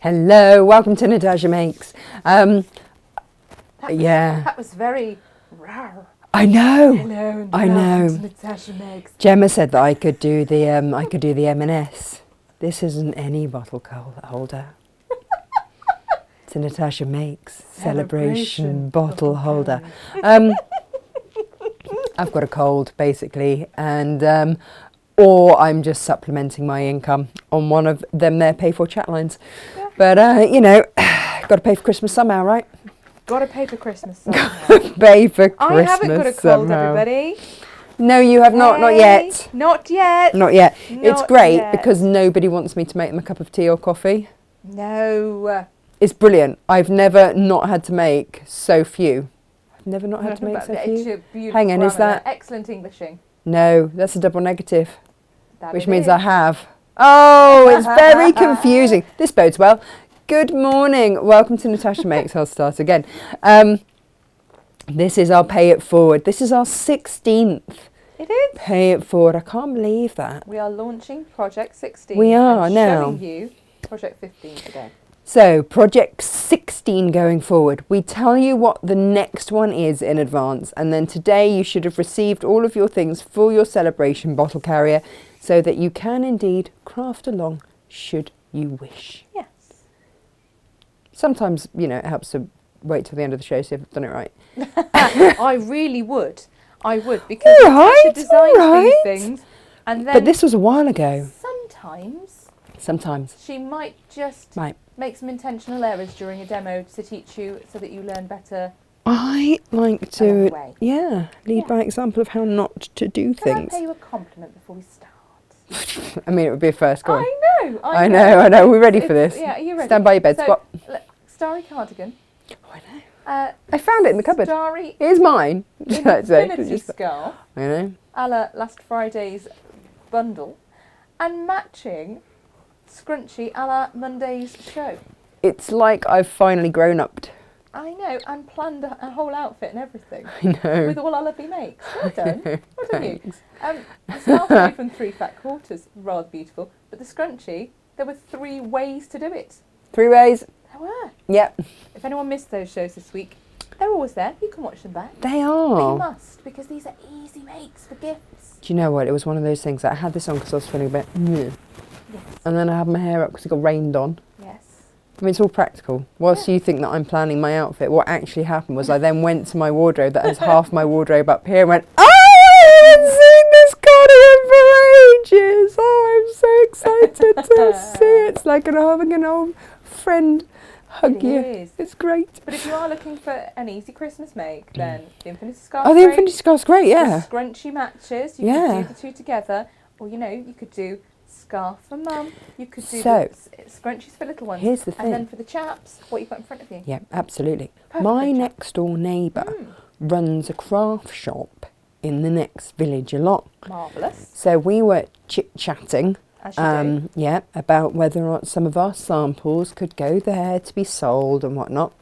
Hello, welcome to Natasha Makes. That Yeah, was very rawr. I know. Hello, I welcome know. to Natasha Makes. Gemma said that I could do the M&S. This isn't any bottle holder. It's a Natasha Makes celebration bottle holder. I've got a cold basically, and or I'm just supplementing my income on one of them there pay for chat lines. Yeah. But you know, got to pay for Christmas somehow, right? Got to pay for Christmas somehow. Pay for Christmas I haven't got a cold, somehow. everybody. No, you have not. Not yet. Not yet. Not yet. It's Not great yet. because nobody wants me to make them a cup of tea or coffee. No. It's brilliant. I've never not had to make so few. I've never not had to make so few. Hang on, is that... Excellent Englishing. No, that's a double negative, That which it means is. I have. Oh, it's very confusing. This bodes well. Good morning. Welcome to Natasha Makes. I'll start again. This is our Pay It Forward. This is our 16th. It is. Pay It Forward. I can't believe that. We are launching Project 16. We are and now. showing you Project 15 today. So, Project 16 going forward. We tell you what the next one is in advance, and then today you should have received all of your things for your celebration bottle carrier so that you can indeed craft along should you wish. Yes. Sometimes, you know, it helps to wait till the end of the show to see if I've done it right. I really would. I would, because All right, Natasha designs all right. these things, and then But this was a while ago. sometimes Sometimes. she might just Right. make some intentional errors during a demo to teach you so that you learn better. I like Along to, the way. lead Yeah. by example of how not to do Can I things. pay you a compliment before we start? I mean, it would be a first. Go on. I know. We're ready for this. Yeah, are you ready? Stand by your bed. So, Squat. look, Starry cardigan. Oh, I know. Uh, I found it in the cupboard. Starry Here's mine. Let's say. infinity scarf, I know. a la last Friday's bundle, and matching scrunchie a la Monday's show. It's like I've finally grown up. I know, and planned a whole outfit and everything. I know. With all our lovely makes. Well done. Well done you. Thanks. The scarf made from 3 fat quarters, rather beautiful. But the scrunchie, there were 3 ways to do it. 3 ways. There were. Yep. If anyone missed those shows this week, they're always there. You can watch them back. They But you are. must, because these are easy makes for gifts. Do you know what? It was one of those things that I had this on because I was feeling a bit, Yes. and then I had my hair up because it got rained on. Yes. I mean, it's all practical. Whilst Yeah. you think that I'm planning my outfit, what actually happened was I then went to my wardrobe that has half my wardrobe up here and went, oh, I haven't seen this cardigan for ages. Oh, I'm so excited to see it. It's like having an old friend hug It you. is. It's great. But if you are looking for an easy Christmas make, then the Infinity Scarf. Oh, the Infinity Scarf's great, yeah. The scrunchy matches. You Yeah. could do the 2 together. Or, you know, you could do scarf for mum. You could do So, scrunchies for little ones. here's the And then thing. for the chaps, what you've got in front of you. Yeah, absolutely. Perfect My for chat. next door neighbour runs a craft shop in the next village along. Marvellous. So we were chit-chatting, As you do. about whether or not some of our samples could go there to be sold and whatnot.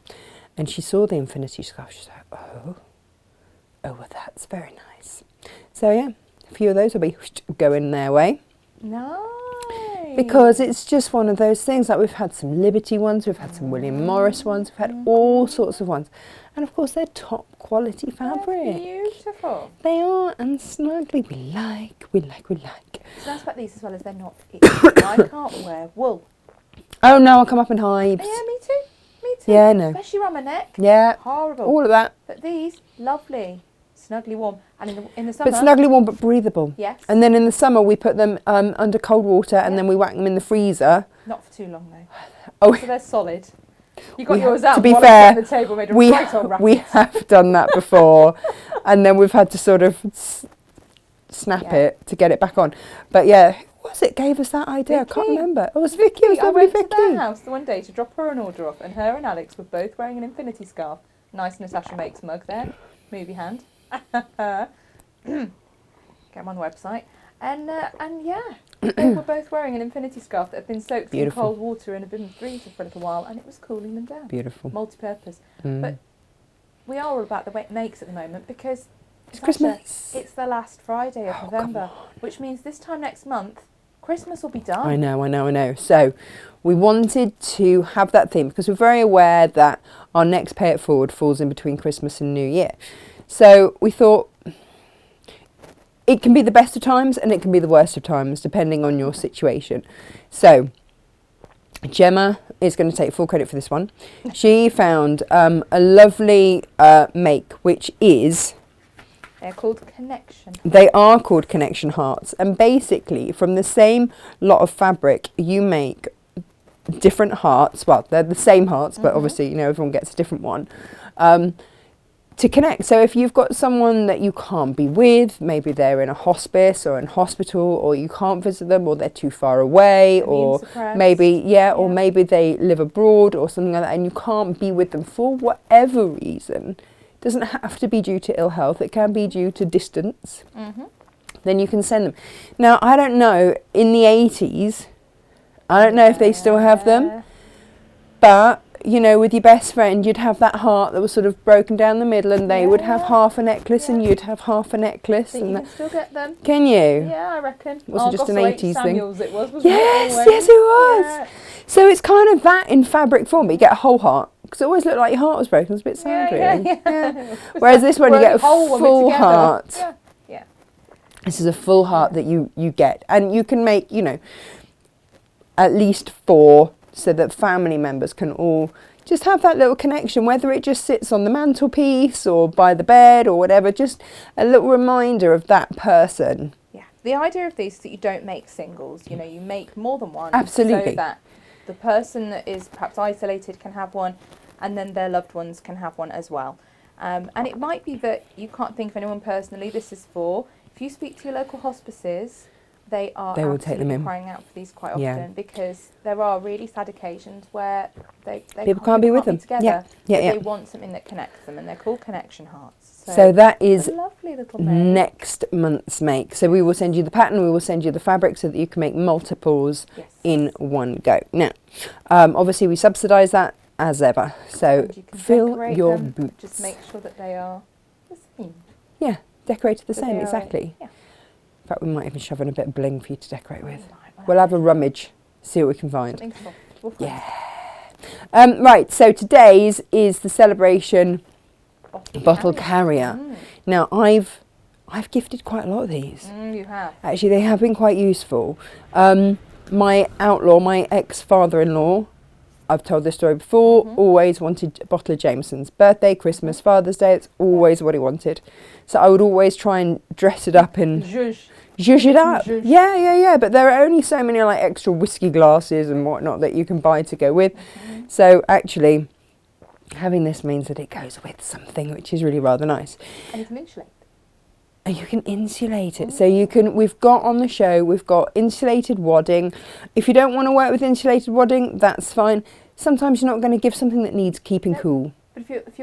And she saw the Infinity Scarf. She's like, oh, well, that's very nice. So yeah, a few of those will be going their way. Nice. Because it's just one of those things, like we've had some Liberty ones, we've had some William Morris ones, we've had all sorts of ones. And of course they're top quality fabric. They're beautiful. They are, and snugly we like. So nice about these as well as they're not itchy. I can't wear wool. Oh no, I'll come up in hives. Yeah, me too. Me too. Yeah, no. Especially around my neck. Yeah, Horrible. all of that. But these, lovely. Snugly warm. And in the summer. But snugly warm but breathable. Yes. And then in the summer we put them under cold water and Yeah. then we whack them in the freezer. Not for too long though. Oh, So they're solid. You got We yours have- out to be while fair, I was on the table, made a right old racket. we have done that before. And then we've had to sort of snap Yeah. it to get it back on. But yeah, who was it gave us that idea? I can't Vicky. remember. It was Vicky. It was I lovely went to Vicky. their house the one day to drop her an order off, and her and Alex were both wearing an Infinity Scarf. Nice Natasha Makes mug there. Movie hand. Get them on the website. And yeah, they were both wearing an Infinity Scarf that had been soaked Beautiful. in cold water in a bin of freezer for a little while, and it was cooling them down. Beautiful. Multi-purpose. Mm. But we are all about the makes at the moment because It's Natasha, Christmas. it's the last Friday of Oh, November, come on. which means this time next month, Christmas will be done. I know. So we wanted to have that theme because we're very aware that our next Pay It Forward falls in between Christmas and New Year. So we thought it can be the best of times and it can be the worst of times depending on your situation. So Gemma is going to take full credit for this one. She found a lovely make, which is... They're called Connection. They are called Connection Hearts. And basically, from the same lot of fabric, you make different hearts. Well, they're the same hearts, but obviously, you know, everyone gets a different one. To connect. So if you've got someone that you can't be with, maybe they're in a hospice or in hospital, or you can't visit them, or they're too far away, or maybe, or maybe they live abroad or something like that, and you can't be with them for whatever reason. It doesn't have to be due to ill health. It can be due to distance. Then you can send them. Now, I don't know, in the 80s, I don't know if they still have them, but you know, with your best friend, you'd have that heart that was sort of broken down the middle, and they would have half a necklace, and you'd have half a necklace. And you can still get them. Can you? Yeah, I reckon. It wasn't just an 80s thing. Samuels it was, wasn't yes, it? yes, it was. So it's kind of that in fabric form, but you get a whole heart. Because it always looked like your heart was broken. It's a bit sad, really. Yeah. Whereas this one, you get a full heart. Yeah. This is a full heart that you get. And you can make, you know, at least 4, so that family members can all just have that little connection, whether it just sits on the mantelpiece or by the bed or whatever, just a little reminder of that person. Yeah. The idea of these is that you don't make singles, you know, you make more than one. Absolutely. So that the person that is perhaps isolated can have one, and then their loved ones can have one as well. And it might be that you can't think of anyone personally this is for. If you speak to your local hospices, they will take them in, crying out for these quite often, because there are really sad occasions where they people can't be with them together. They want something that connects them, and they're called Connection Hearts. So that is a lovely little make. Next month's make. So we will send you the pattern, we will send you the fabric so that you can make multiples in one go. Now, obviously we subsidise that as ever. So fill your boots. Just make sure that they are the same. Yeah, decorated the same, are, exactly. Yeah. In fact, we might even shove in a bit of bling for you to decorate with. We'll have a rummage, see what we can find. Yeah. Right, so today's is the celebration bottle carrier. Now, I've gifted quite a lot of these. You have. Actually, they have been quite useful. My outlaw, my ex-father-in-law, I've told this story before, always wanted a bottle of Jameson's. Birthday, Christmas, Father's Day, it's always what he wanted. So I would always try and dress it up and zhuzh it up. Yeah. But there are only so many like extra whiskey glasses and whatnot that you can buy to go with. So actually, having this means that it goes with something, which is really rather nice. And you can insulate. And you can insulate it. So you can, we've got on the show, we've got insulated wadding. If you don't want to work with insulated wadding, that's fine. Sometimes you're not going to give something that needs keeping cool. But if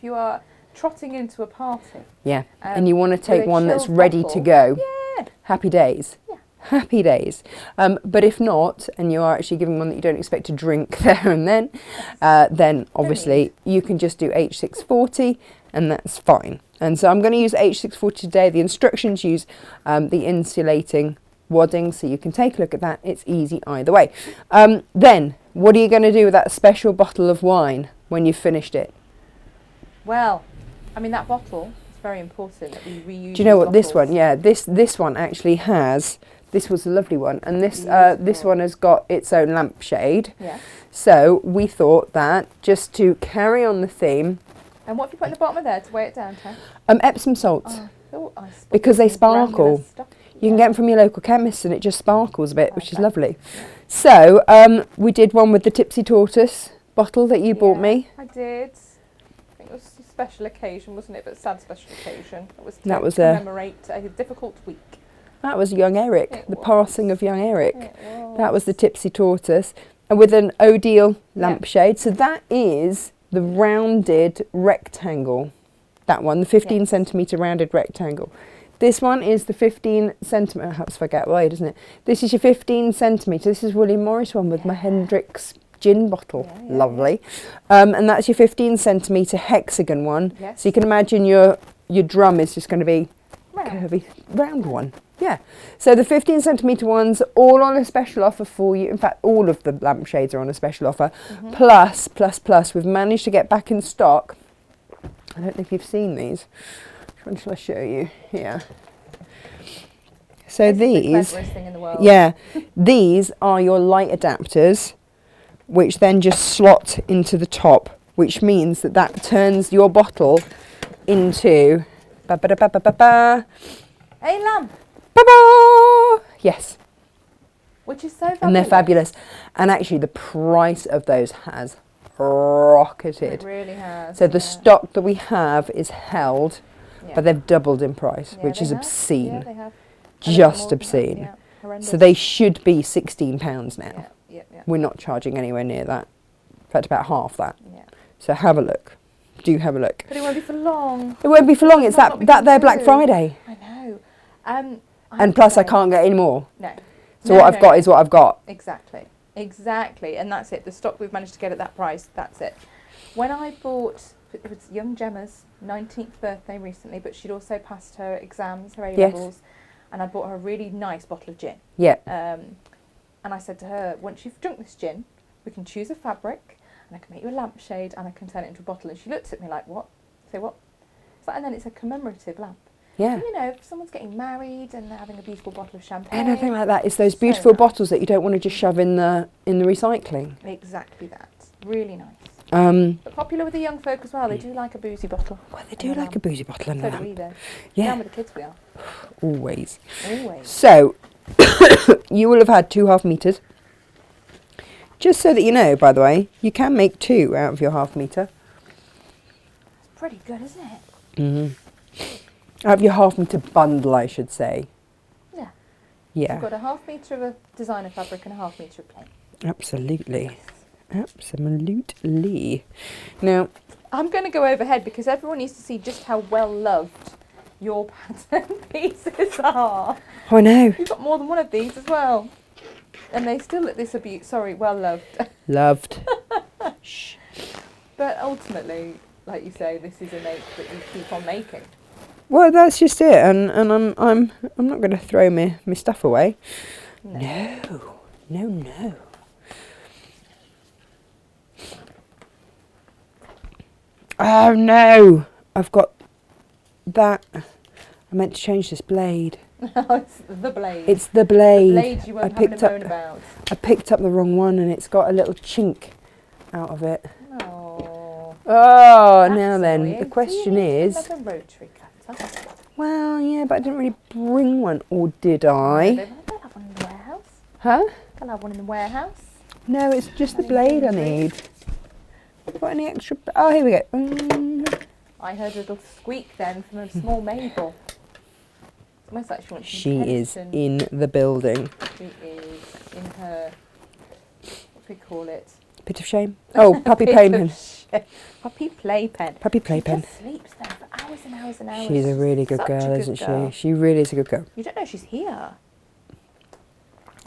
you are trotting into a party. Yeah, and you want to take one that's ready to go. Yeah. Happy days. Yeah. Happy days. But if not, and you are actually giving one that you don't expect to drink there and then obviously you can just do H640 and that's fine. And so I'm going to use H640 today. The instructions use the insulating wadding, so you can take a look at that. It's easy either way. Then, what are you going to do with that special bottle of wine when you've finished it? Well, I mean, that bottle is very important that we reuse. Do you know what this one? Yeah, this one actually has. This was a lovely one, and this one has got its own lampshade. Yeah. So we thought that just to carry on the theme. And what have you put in the bottom of there to weigh it down, Tam? Epsom salts. Because they sparkle. You can get them from your local chemist and it just sparkles a bit, which is lovely. Yeah. So we did one with the Tipsy Tortoise bottle that you bought me. I did. I think it was a special occasion, wasn't it? But sad special occasion. It was to commemorate a difficult week. That was young Eric, the passing of young Eric. That was the Tipsy Tortoise. And with an Odile lampshade. So that is the rounded rectangle. That one, the 15 centimetre rounded rectangle. This one is the 15 centimetre, perhaps if I get away, doesn't it? This is your 15 centimetre. This is William Morris one with my Hendrix gin bottle. Lovely. And that's your 15 centimetre hexagon one. So you can imagine your drum is just going to be curvy, round one. Yeah. So the 15 centimetre ones, all on a special offer for you. In fact, all of the lampshades are on a special offer. Plus, we've managed to get back in stock. I don't know if you've seen these. Which one shall I show you? Here. So It's the these, cleverest thing in the world. yeah, these are your light adapters, which then just slot into the top, which means that that turns your bottle into ba-ba-da-ba-ba-ba-ba. A lamp, Ba-ba! Yes, which is so fabulous. and they're fabulous. And actually, the price of those has It rocketed. really has. So the stock that we have is held, Yeah. but they've doubled in price, Yeah, which they is have. obscene. Yeah, they have. Just obscene. Yeah, horrendous. So they should be £16 now. Yeah. We're not charging anywhere near that. In fact, about half that. Yeah. So have a look. Do have a look. But it won't be for long. It won't be for long. It's Not what we that can there Black do. Friday. I know. And plus, I can't get any more. No. So No, what I've got is what I've got. Exactly. And that's it. The stock we've managed to get at that price, that's it. When I bought, it was young Gemma's 19th birthday recently, but she'd also passed her exams, her A-levels, and I bought her a really nice bottle of gin. Yeah. And I said to her, once you've drunk this gin, we can choose a fabric, and I can make you a lampshade, and I can turn it into a bottle. And she looked at me like, what? Say what? It's like, and then it's a commemorative lamp. Yeah. You know, if someone's getting married and they're having a beautiful bottle of champagne. Anything like that. It's those So beautiful nice. bottles that you don't want to just shove in the recycling. Exactly that. Really nice. But popular with the young folk as well. They do like a boozy bottle. Well, they do like a boozy bottle and So a do we lamp. though. Yeah. Down with the kids we are. Always. Always. So, you will have had 2 half meters. Just so that you know, by the way, you can make 2 out of your half meter. It's pretty good, isn't it? Out of your half meter bundle, I should say. Yeah. Yeah. You've got a half metre of a designer fabric and a half metre of plain. Absolutely. Absolutely. Now, I'm going to go overhead because everyone needs to see just how well loved your pattern pieces are. oh no, You've got more than one of these as well. And they still look this abuse. Sorry, well loved. loved. Shh. But ultimately, like you say, this is a make that you keep on making. Well, that's just it, and I'm not going to throw my stuff away. No. No. Oh no! I've got that. I meant to change this blade. It's the blade. It's the blade. The blade you weren't having a moan about. I picked up the wrong one, and it's got a little chink out of it. Oh. Oh, That's now then, annoying. the question Do you need is. like a rotary cutter? Well, yeah, but I didn't really bring one, or did I? They'll have one in the warehouse. Huh? They'll have one in the warehouse. No, it's just the blade I need. Got any extra? Oh, here we go. I heard a little squeak then from a small Mabel. It's almost like she wants some She is attention. in the building. She is in her, what do we call it? Bit of shame. Oh, puppy Bit playpen. of shit. Puppy playpen. Puppy She playpen. just sleeps there for hours and hours and hours. She's a really good Such a girl, good isn't girl. she? She really is a good girl. You don't know she's here.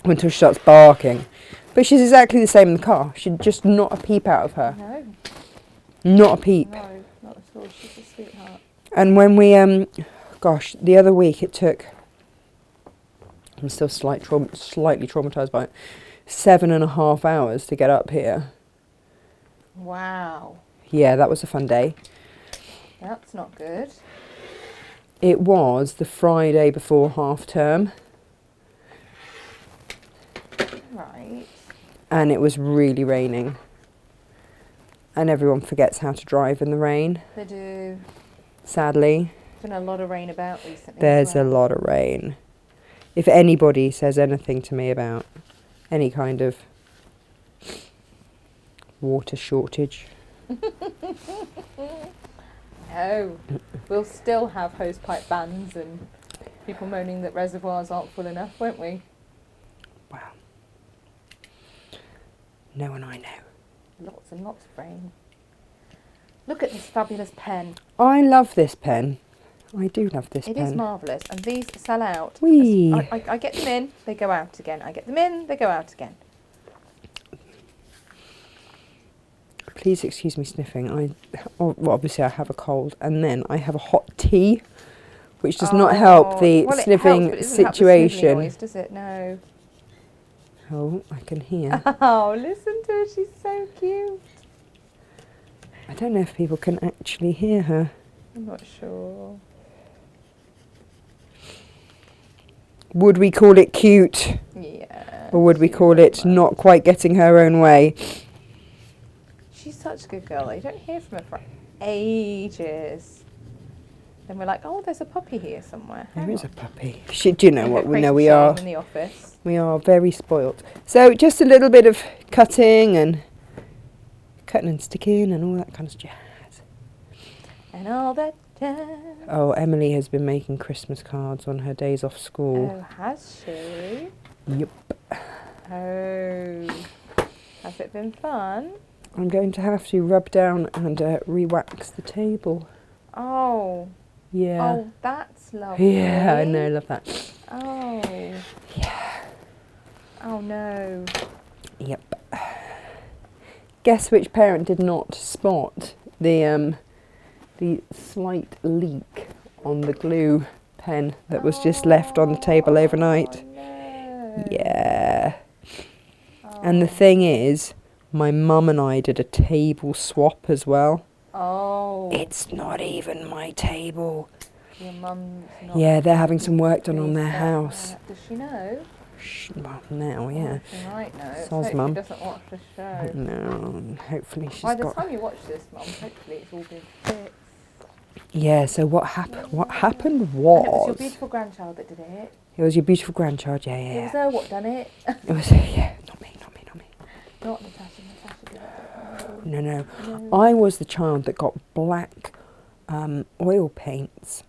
Until she starts barking. But she's exactly the same in the car. She'd just not a peep out of her. No, Not a peep. no, not at all. She's a sweetheart. And when we, gosh, the other week it took, I'm still slightly traumatised by it, 7.5 hours to get up here. Wow, Yeah, that was a fun day. that's not good. It was the Friday before half term, Right. and it was really raining. And everyone forgets how to drive in the rain, They do. sadly. There's been a lot of rain about recently. There's a lot of rain. If anybody says anything to me about any kind of water shortage, No, we'll still have hosepipe bans and people moaning that reservoirs aren't full enough, won't we? wow. No one I know. Lots and lots of rain. Look at this fabulous pen. I love this pen. I do love this It pen. is marvellous, and these sell out. Whee! I get them in, they go out again. I get them in, they go out again. Please excuse me sniffing. Well, obviously I have a cold, and then I have a hot tea, which does not help the well, it sniffing helps, but it doesn't help the situation. snivelling noise, does it? No. Oh, I can hear. Oh, listen to her. She's so cute. I don't know if people can actually hear her. I'm not sure. Would we call it cute? Yeah. Or would we she's call it nice. not quite getting her own way? She's such a good girl. You don't hear from her for ages. Then we're like, oh, there's a puppy here somewhere. There Hang is on. a puppy. Do you know what? We know we are. In the office. We are very spoilt. So just a little bit of cutting and sticking and all that kind of jazz. And all that jazz. Oh, Emily has been making Christmas cards on her days off school. Oh, has she? Yep. Oh. Has it been fun? I'm going to have to rub down and re-wax the table. Oh. Yeah. Oh, that's lovely. Yeah, I know, love that. Oh. Yeah. Oh, no. Yep. Guess which parent did not spot the slight leak on the glue pen that was just left on the table overnight? Oh, no. Yeah. Oh. And the thing is, my mum and I did a table swap as well. Oh. It's not even my table. Your mum's not. Yeah, they're having some work done on pleased their about house. that. Does she know? Well, now, yeah. Oh, she might know. Let's Soz hope mum. she doesn't watch the show. No, hopefully she's By the got... time you watch this, Mum, hopefully it's all been fixed. Yeah, so what happened And it was was... your beautiful grandchild that did it. It was your beautiful grandchild, yeah, It was yeah. her what done it. It was, yeah, not me. Not Natasha. Natasha did it. No. No. I was the child that got black oil paints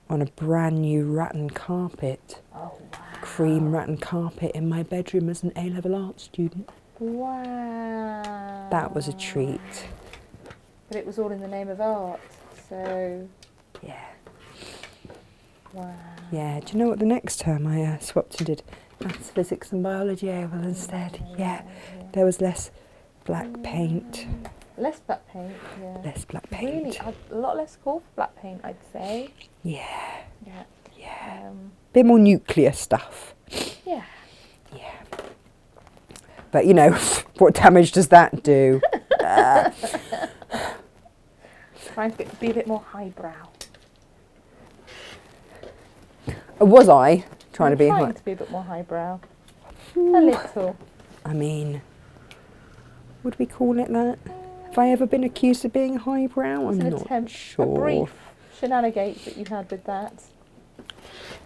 on a brand new rattan carpet. Oh, wow. Cream rattan carpet in my bedroom as an A-level art student. Wow. That was a treat. But it was all in the name of art, so... Yeah. Wow. Yeah, do you know what the next term I swapped and did? Maths, physics and biology A-level instead. Yeah, there was less black paint. Less black paint, yeah. Less black paint. Really, a lot less call for black paint, I'd say. Yeah. Yeah. Yeah. Bit more nuclear stuff. Yeah. Yeah. But you know, what damage does that do? Trying to be a bit more highbrow. Was I trying to be? Trying to be a bit more highbrow. A little. I mean, would we call it that? Have I ever been accused of being highbrow? I'm An not attempt, sure. a brief shenanigans that you had with that.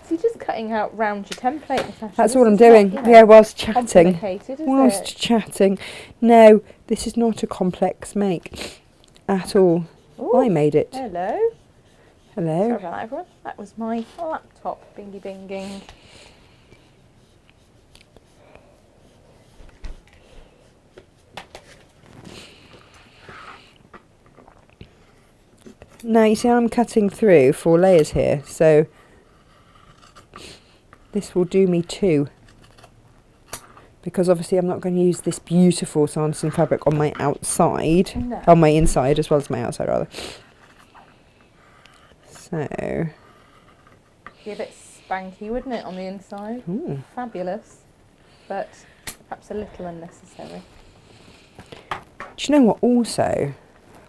So you're just cutting out round your template, Natasha. That's This all I'm is not, doing. you know, Yeah, whilst chatting. complicated, is Whilst it? chatting. No, this is not a complex make at all. Ooh, I made it. Hello. Hello. Sorry about that, everyone. That was my laptop bingy binging. Now you see I'm cutting through 4 layers here, so this will do me 2. Because obviously I'm not going to use this beautiful Sanderson fabric on my outside, No. on my inside as well as my outside rather. So, Be a bit spanky, wouldn't it, on the inside? ooh. Fabulous, but perhaps a little unnecessary. Do you know what also,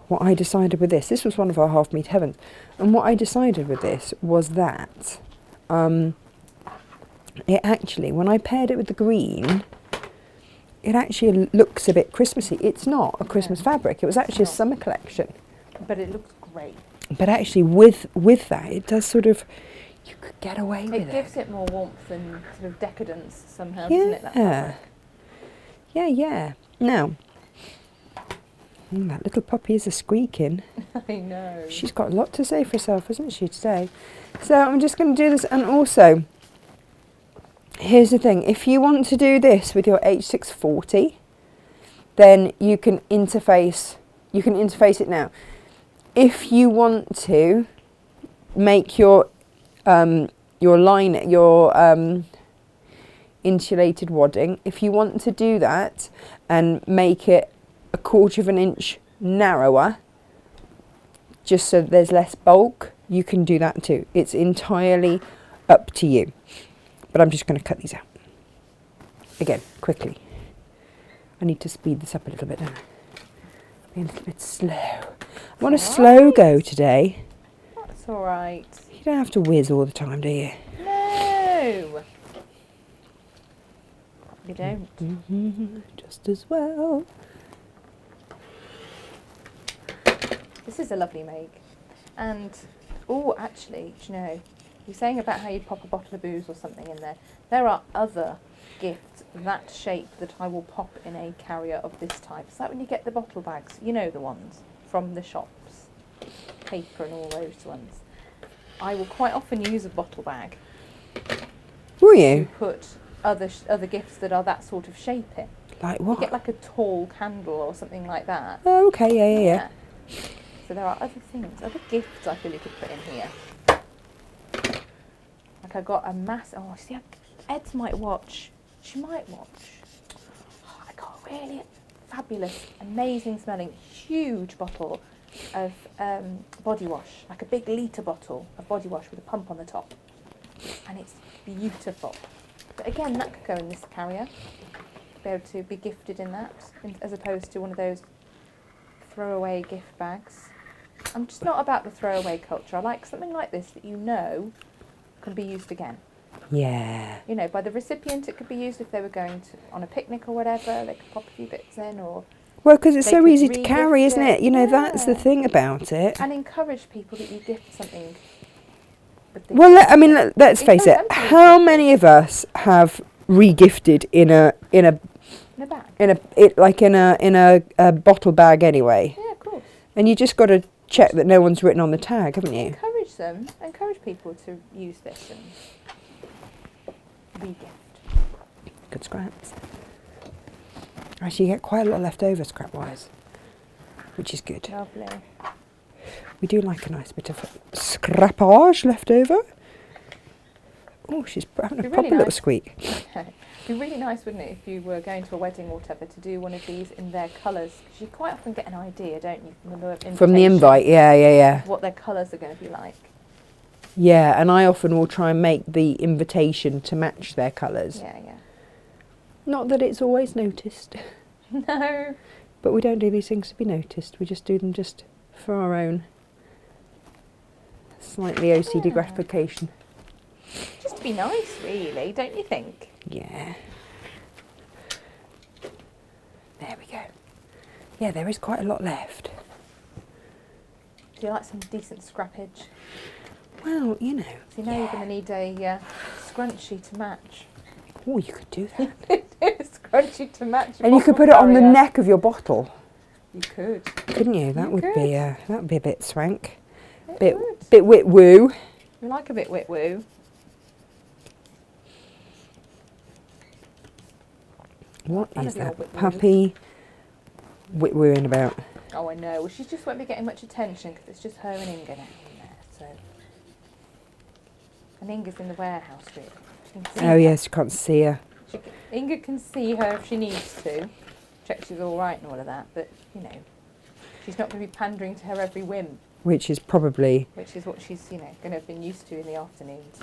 what I decided with this was one of our half meat heavens, and what I decided with this was that it actually, when I paired it with the green, it actually looks a bit Christmassy. It's not a Christmas fabric, it was actually a summer collection. But it looks great. But actually with that, it does sort of, you could get away with it. It gives it more warmth and sort of decadence somehow, doesn't it? That Yeah. fabric? Yeah. Now, that little puppy is a squeaking. I know. She's got a lot to say for herself, hasn't she, today? So I'm just going to do this. And also, here's the thing. If you want to do this with your H640, then you can interface it now. If you want to make your insulated wadding, if you want to do that and make it 1/4 of an inch narrower, just so there's less bulk, you can do that too. It's entirely up to you. But I'm just going to cut these out. Again, quickly. I need to speed this up a little bit, don't I? Be a little bit slow. I want a slow go today. That's all right. You don't have to whiz all the time, do you? No. You don't. Just as well. This is a lovely make. And, oh, actually, do you know, you're saying about how you'd pop a bottle of booze or something in there. There are other gifts that shape that I will pop in a carrier of this type. Is that when you get the bottle bags? You know the ones from the shops. Paper and all those ones. I will quite often use a bottle bag. Will you? To put other gifts that are that sort of shape in. Like what? You get like a tall candle or something like that. Oh, okay, yeah. So there are other things, other gifts I feel you could put in here. Like I got a oh, see, Ed might watch. She might watch. Oh, I got a really fabulous, amazing smelling, huge bottle of body wash, like a big litre bottle of body wash with a pump on the top. And it's beautiful. But again, that could go in this carrier. Be able to be gifted in that, as opposed to one of those throwaway gift bags. I'm just not about the throwaway culture. I like something like this that you know can be used again. Yeah. You know, by the recipient it could be used if they were going to on a picnic or whatever. They could pop a few bits in, or well, because it's they so could easy to carry, re-gift isn't it? You know, that's the Yeah. thing about it. And encourage people that you gift something. Well, I mean, let's face it. Encourage them to How re-gift many of us have re-gifted in a in a bag. a bottle bag anyway? Yeah, of course. And you just got to check that no one's written on the tag, haven't you? Encourage people to use this and re-gift. Good scraps. Actually, you get quite a lot left over scrap-wise, which is good. Lovely. We do like a nice bit of scrappage left over. Oh, she's having a Be proper really little nice. squeak. It'd be really nice, wouldn't it, if you were going to a wedding or whatever, to do one of these in their colours? Because you quite often get an idea, don't you, From the invite, yeah. what their colours are going to be like. Yeah, and I often will try and make the invitation to match their colours. Yeah. Not that it's always noticed, No. but we don't do these things to be noticed. We just do them just for our own slightly OCD Yeah. gratification. Just to be nice, really, don't you think? Yeah. There we go. Yeah, there is quite a lot left. Do you like some decent scrappage? Well, you know. So you know you're going to need a scrunchie to match. Oh, you could do that. Scrunchie to match. And you could put it on the neck of your bottle, You could. couldn't you? That You would could. be that would be a bit swank. It would. Bit wit woo. You like a bit wit woo. What Fan is of the that old wit woo. puppy wit wooing about? Oh, I know. Well, she just won't be getting much attention because it's just her and Inga now in there. So, and Inga's in the warehouse really. You can see Oh her. yes, you can't see her. Inga can see her if she needs to. Check she's all right and all of that. But you know, she's not going to be pandering to her every whim, Which is probably which is what she's going to have been used to in the afternoons.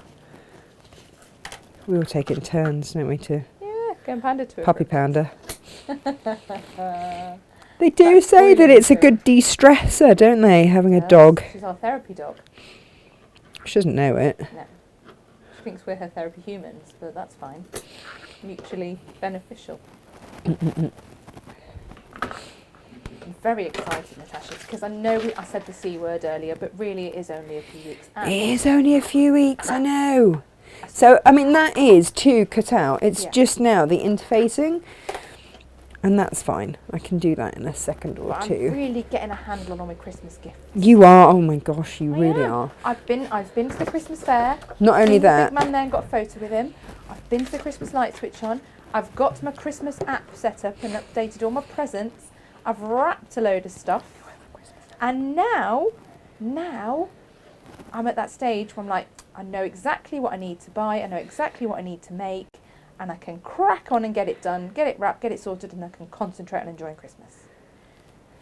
we all take it in turns, don't we? To Yeah, go and pander to her. puppy for panda. a They do That's say that brilliant, it's a too. good de-stressor, don't they? Having a Yes, dog. She's our therapy dog. She doesn't know it. No. She thinks we're her therapy humans, but that's fine. Mutually beneficial. I'm very excited, Natasha, because I know I said the C word earlier, but really it is only a few weeks. And It is only a few weeks, I know. So, I mean, that is too cut out. It's Yeah. just now the interfacing, and that's fine. I can do that in a second or but I'm two. really getting a handle on all my Christmas gifts. You are, oh my gosh, you I really am. are. I've been to the Christmas fair. Not only Seen that, the big man there and got a photo with him. I've been to the Christmas light switch on. I've got my Christmas app set up and updated all my presents. I've wrapped a load of stuff. And now I'm at that stage where I'm like, I know exactly what I need to buy. I know exactly what I need to make. And I can crack on and get it done, get it wrapped, get it sorted, and I can concentrate on enjoying Christmas.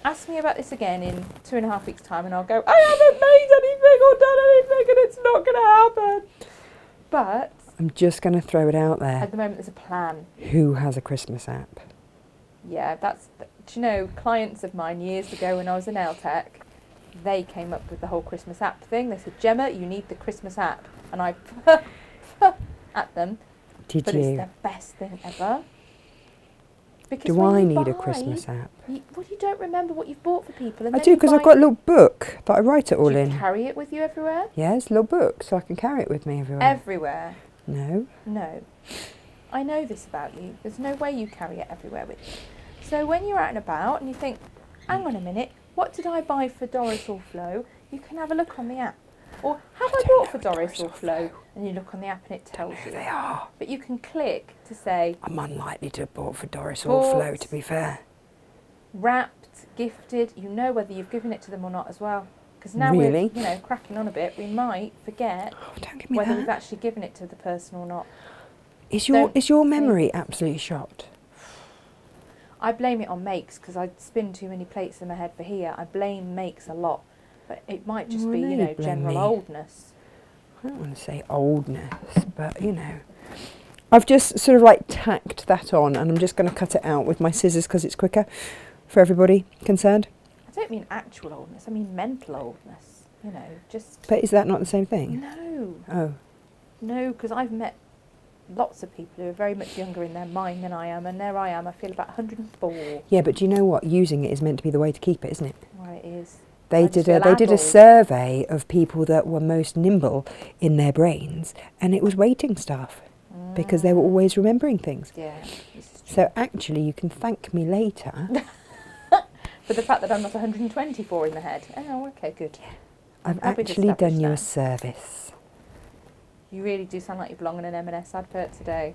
Ask me about this again in 2.5 weeks' time and I'll go, I haven't made anything or done anything and it's not going to happen. But I'm just going to throw it out there. at the moment there's a plan. Who has a Christmas app? Yeah, do you know, clients of mine years ago when I was in LTech, they came up with the whole Christmas app thing. They said, Gemma, you need the Christmas app. And I at them. Did But you? it's the best thing ever. Because Do when I you need a buy, Christmas app? You don't remember what you've bought for people. And I then do, you because I've buy- got a little book that I write it all Do you in. carry it with you everywhere? Yes, a little book, so I can carry it with me everywhere. Everywhere. No. No. I know this about you. There's no way you carry it everywhere with you. So when you're out and about and you think, hang on a minute, what did I buy for Doris or Flo? You can have a look on the app. Or have I bought for Doris or Flo? And you look on the app and it tells you. They are. But you can click to say I'm unlikely to have bought for Doris or Flo, to be fair. wrapped, gifted. You know whether you've given it to them or not as well. Because now Really? we're, cracking on a bit. We might forget Oh, don't give me whether that. we've actually given it to the person or not. Is don't your say- memory absolutely shot? I blame it on makes because I spin too many plates in my head for here. I blame makes a lot, but it might just Oh, I be, know you blame general me. oldness. I don't want to say oldness, but I've just sort of like tacked that on, and I'm just going to cut it out with my scissors because it's quicker for everybody concerned. I don't mean actual oldness. I mean mental oldness. Just But is that not the same thing? no, Oh, no, because I've met lots of people who are very much younger in their mind than I am, and there I am. I feel about 104. yeah, but do you know what? Using it is meant to be the way to keep it, isn't it? Well, it is. They I just did feel a adult. survey of people that were most nimble in their brains, and it was waiting staff because they were always remembering things. Yeah. This is true. So actually, you can thank me later. For the fact that I'm not 124 in the head. Oh, okay, good. I've Glad we've actually done established you a that. service. You really do sound like you belong in an M&S advert today.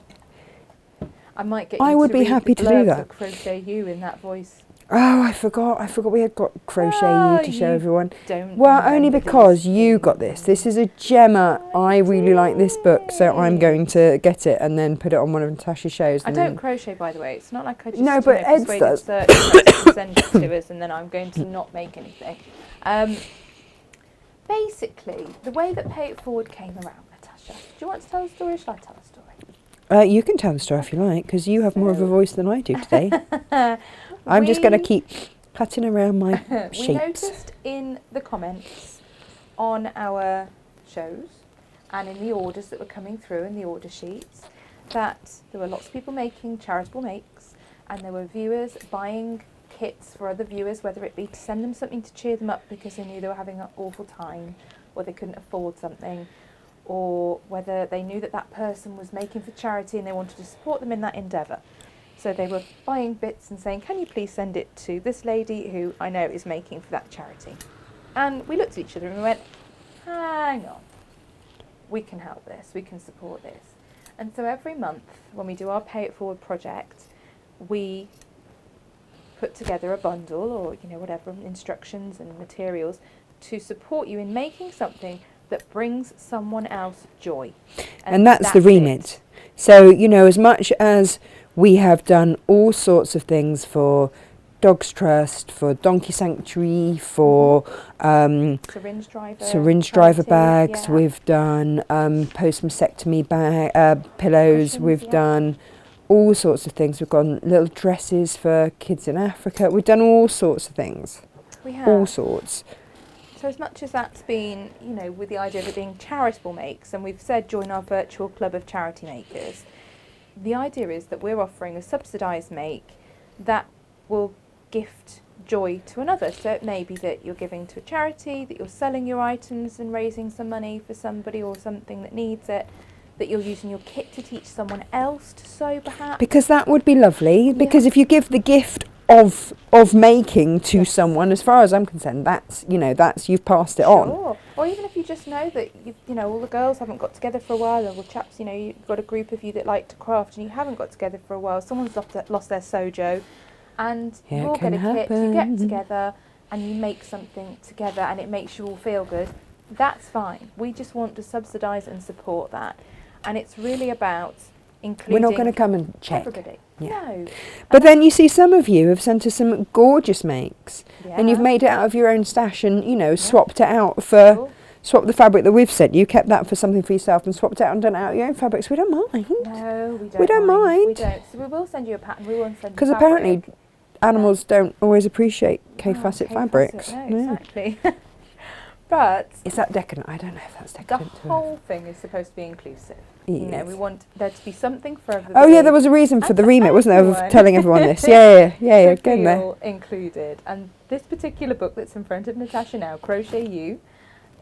I might get. I you would to be read happy the to do blurbs that. of Crochet You in that voice. Oh, I forgot we had got Crochet Oh, You to show you everyone. Don't. Well, only remember because these you got things. this. This is a Gemma. I really like this book, so I'm going to get it and then put it on one of Natasha's shows. I and don't then- crochet, by the way. It's not like I just No, but Eds persuaded does. certain folks to send it to us, and then I'm going to not make anything. Basically, the way that Pay It Forward came around, Natasha. Do you want to tell the story, or shall I tell the story? You can tell the story if you like, because you have more of a voice than I do today. I'm just going to We- keep cutting around my We shapes. noticed in the comments on our shows and in the orders that were coming through in the order sheets that there were lots of people making charitable makes, and there were viewers buying kits for other viewers, whether it be to send them something to cheer them up because they knew they were having an awful time or they couldn't afford something, or whether they knew that that person was making for charity and they wanted to support them in that endeavour. So they were buying bits and saying, can you please send it to this lady who I know is making for that charity? And we looked at each other and we went, hang on, we can help this, we can support this. And so every month when we do our Pay It Forward project, we put together a bundle or, whatever, instructions and materials to support you in making something that brings someone else joy. And that's the it. remit. So, as much as we have done all sorts of things for Dogs Trust, for Donkey Sanctuary, for Syringe driver. syringe driver charity, bags, yeah. we've done post-mastectomy pillows, Cushions, we've yeah. done all sorts of things. We've got little dresses for kids in Africa. We've done all sorts of things, We have. all sorts. So as much as that's been, with the idea of it being charitable makes, and we've said join our virtual club of charity makers, the idea is that we're offering a subsidised make that will gift joy to another. So it may be that you're giving to a charity, that you're selling your items and raising some money for somebody or something that needs it, that you're using your kit to teach someone else to sew perhaps. Because that would be lovely. Because Yeah. if you give the gift of making to Yes. someone, as far as I'm concerned, that's you've passed it on. Sure. Or even if you just know that all the girls haven't got together for a while, or the chaps, you've got a group of you that like to craft and you haven't got together for a while. Someone's lost their sojo, and Yeah, you it all get a can kit. You get happen. together and you make something together, and it makes you all feel good. That's fine. We just want to subsidise and support that, and it's really about including We're not going to come and check. everybody. Yeah. No. But then you see some of you have sent us some gorgeous makes. And you've Yeah. made it out of your own stash and, you know, swapped it out for... Cool. Swapped the fabric that we've sent you, kept that for something for yourself and swapped it out and done it out your own fabrics. We don't mind. No, we don't. We don't mind. We don't. So we will send you a pattern. We won't send. Because you apparently fabric. animals don't always appreciate K-facet K-facet, fabrics. No, Yeah. exactly. But Is that decadent? I don't know if that's the decadent. whole thing is supposed to be inclusive. It You know, is. we want there to be something for everybody. Oh yeah, there was a reason for the And remit, wasn't there, of everyone. telling everyone this. Yeah, to getting there. feel included. And this particular book that's in front of Natasha now, Crochet You,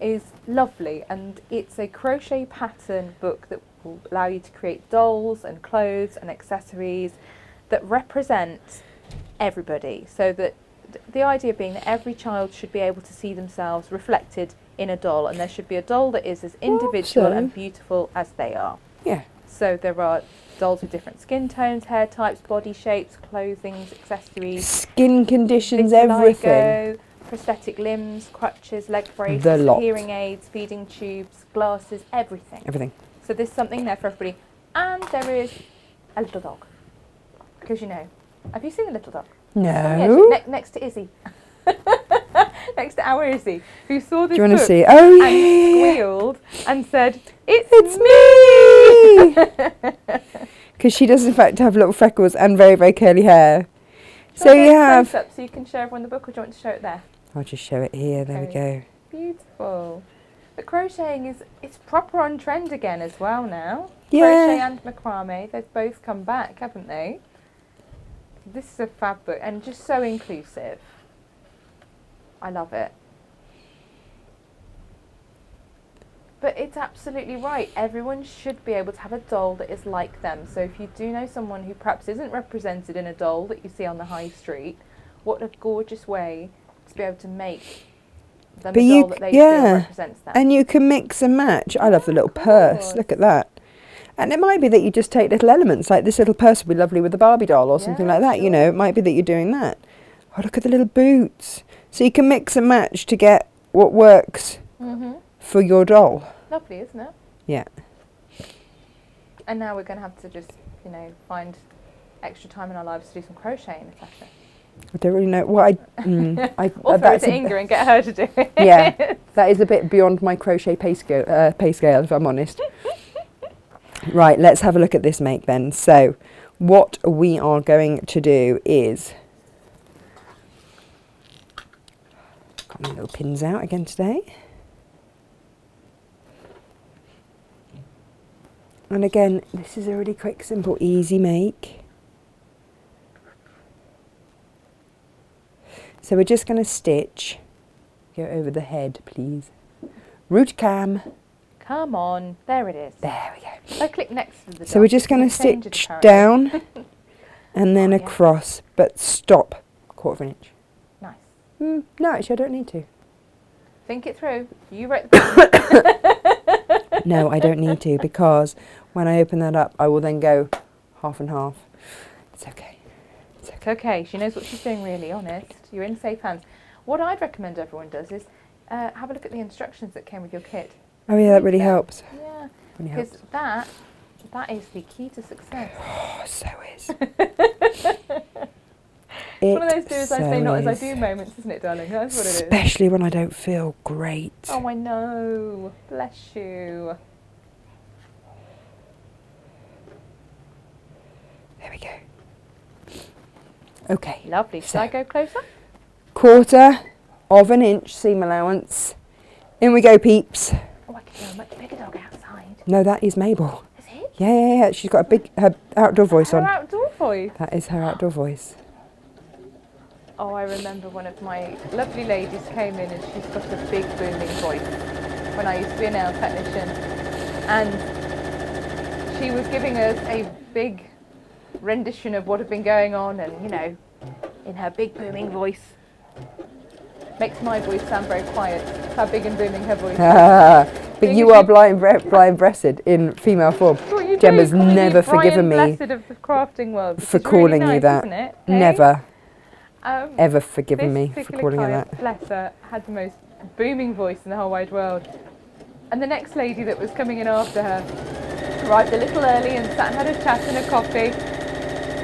is lovely, and it's a crochet pattern book that will allow you to create dolls and clothes and accessories that represent everybody. So that the idea being that every child should be able to see themselves reflected in a doll, and there should be a doll that is as individual so. and beautiful as they are. Yeah. So there are dolls with different skin tones, hair types, body shapes, clothing, accessories, Skin conditions, everything. vitiligo, prosthetic limbs, crutches, leg braces, The lot. hearing aids, feeding tubes, glasses, everything. Everything. So there's something there for everybody. And there is a little dog. Because you know, have you seen the little dog? No. Yeah, next to Izzy. Next to our Izzy, who saw this Do you want to book see? Oh and yeah. squealed and said, It's me! Because she does in fact have little freckles and very, very curly hair. So Shall I you get a have... close-up so you can show everyone the book, or do you want to show it there? I'll just show it here, there we go. Beautiful. But crocheting it's proper on trend again as well now. Yeah. Crochet and macrame, they've both come back, haven't they? This is a fab book and just so inclusive. I love it. But it's absolutely right. Everyone should be able to have a doll that is like them. So if you do know someone who perhaps isn't represented in a doll that you see on the high street, what a gorgeous way to be able to make them a doll that they feel represents them. And you can mix and match. I love the little purse. course. Look at that. And it might be that you just take little elements, like this little purse would be lovely with the Barbie doll or something like that. You know, it might be that you're doing that. Oh, look at the little boots. So you can mix and match to get what works for your doll. Lovely, isn't it? Yeah. And now we're going to have to just, you know, find extra time in our lives to do some crocheting, Natasha. I don't really know what Or throw it to Inga and get her to do it. Yeah, that is a bit beyond my crochet pay scale, if I'm honest. Right, let's have a look at this make then. So, what we are going to do is... Got my little pins out again today. And again, this is a really quick, simple, easy make. So we're just going to stitch, go over the head, please. Root cam. Come on, there it is. There we go. So click next to the So we're just going to stitch down and then across, but stop 1/4 inch. Nice. No, actually I don't need to. Think it through. You wrote the No, I don't need to, because when I open that up, I will then go half and half. It's okay. It's okay. She knows what she's doing, really, honest. You're in safe hands. What I'd recommend everyone does is have a look at the instructions that came with your kit. Oh yeah, that really helps. Yeah, Really because helps. that is the key to success. Oh, so is. One of those do as I say, not as I is. do moments, isn't it, darling? That's what it is. Especially when I don't feel great. Oh, I know. Bless you. There we go. Okay. Lovely. Should I go closer? 1/4 inch seam allowance. In we go, peeps. Oh, I can hear a much bigger dog outside. No, that is Mabel. Is it? Yeah. She's got her outdoor voice Her on. outdoor voice. That is her outdoor voice. Oh, I remember one of my lovely ladies came in and she's got a big booming voice when I used to be a nail technician, and she was giving us a big rendition of what had been going on, and you know, in her big booming voice. Makes my voice sound very quiet. How big and booming her voice is. But you are blind-breasted in female form. What you Gemma's do, calling never me Brian forgiven me Blessed of the crafting world, which for is really calling nice, you that. isn't it? Hey? Never, ever This forgiven me for particular calling her client, that. bless her, had the most booming voice in the whole wide world. And the next lady that was coming in after her arrived a little early and sat and had a chat and a coffee.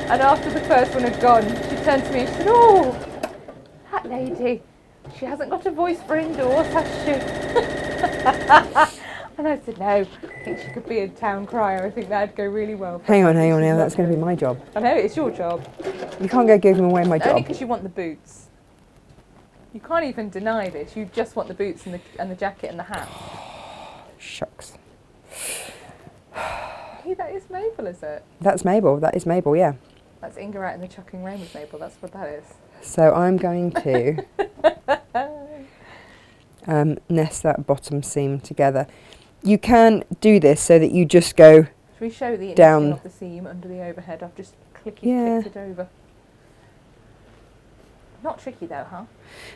And after the first one had gone, she turned to me and she said, "Oh, that lady, she hasn't got a voice for indoors, has she?" And I said, "No, I think she could be a town crier. I think that'd go really well." Hang on now. That's going to be my job. I know, it's your job. You can't go giving away my Only job. because you want the boots. You can't even deny this. You just want the boots and the jacket and the hat. Shucks. Hey, that is Mabel, is it? That's Mabel. That is Mabel, yeah. That's Inga out in the chucking rain with Mabel. That's what that is. So I'm going to nest that bottom seam together. You can do this so that you just go Should we show the down nesting of the seam under the overhead? I've just clicked it over. Not tricky though, huh?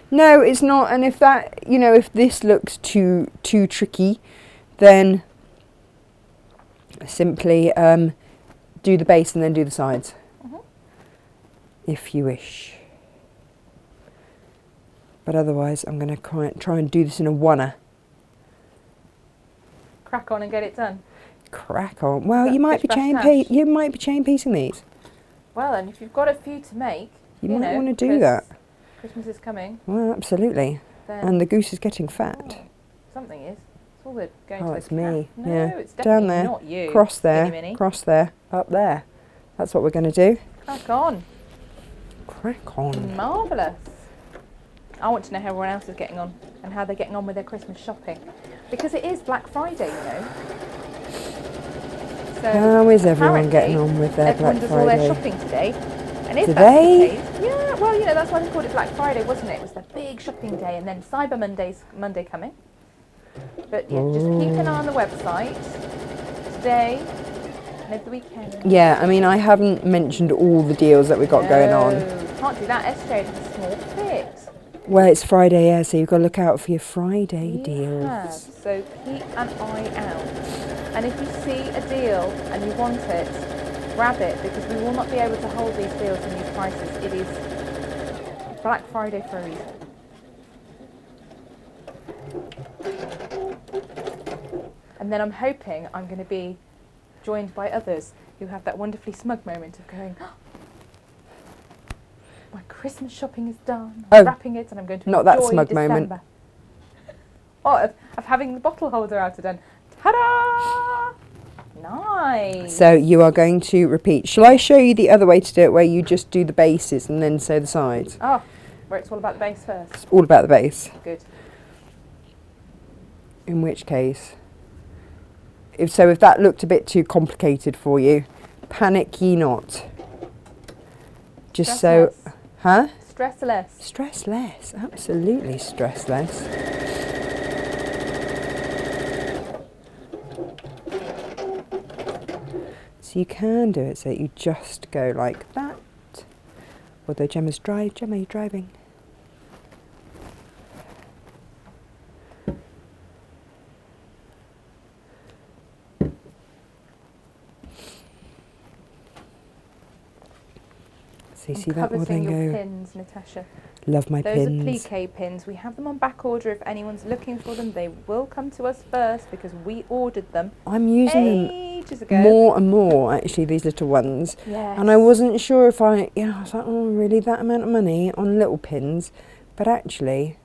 No, it's not. And if that, if this looks too tricky, then simply do the base and then do the sides, if you wish. But otherwise, I'm going to try and do this in a oneer. Crack on and get it done. Crack on. Well, That you might be fish chain bash you might be chain piecing these. Well, and if you've got a few to make, You might want to do that. Christmas is coming. Well, absolutely. Then And the goose is getting fat. something is. It's all the going Oh, to it's the me. cat. No, Yeah. it's Down definitely there. not you. Cross there. Mini. Cross there. Up there. That's what we're going to do. Crack on. Crack on. Marvellous. I want to know how everyone else is getting on and how they're getting on with their Christmas shopping. Because it is Black Friday, So How is everyone apparently getting on with their everyone Black does all their Friday? shopping today. And if Do that's they? the case, yeah, well, that's why they called it Black Friday, wasn't it? It was the big shopping day, and then Cyber Monday coming. But yeah, just keep an eye on the website today and over the weekend. Yeah, I mean, I haven't mentioned all the deals that we've got going on. Can't do that. SJ has a small fit. Well, it's Friday, yeah, so you've got to look out for your Friday deals. Yeah, so keep an eye out. And if you see a deal and you want it, grab it, because we will not be able to hold these deals and these prices. It is Black Friday for a reason. And then I'm hoping I'm going to be joined by others who have that wonderfully smug moment of going, "Oh, my Christmas shopping is done. I'm wrapping it and I'm going to not enjoy that smug December." moment. Oh, of having the bottle holder out again. Ta-da! Nice. So you are going to repeat. Shall I show you the other way to do it, where you just do the bases and then sew the sides? Oh, where it's all about the base first. It's all about the base. Good. In which case, if that looked a bit too complicated for you, panic ye not. Just Stress less. Huh? Stress less. Stress less. Absolutely stress less. So you can do it so that you just go like that. Although Gemma's Gemma, are you driving? So you see that will then your go. pins, Natasha. Love my Those pins. are plique pins. We have them on back order. If anyone's looking for them, they will come to us first because we ordered them I'm using them ages ago. more and more, actually, these little ones. Yes. And I wasn't sure if I was like, oh, really, that amount of money on little pins? But actually,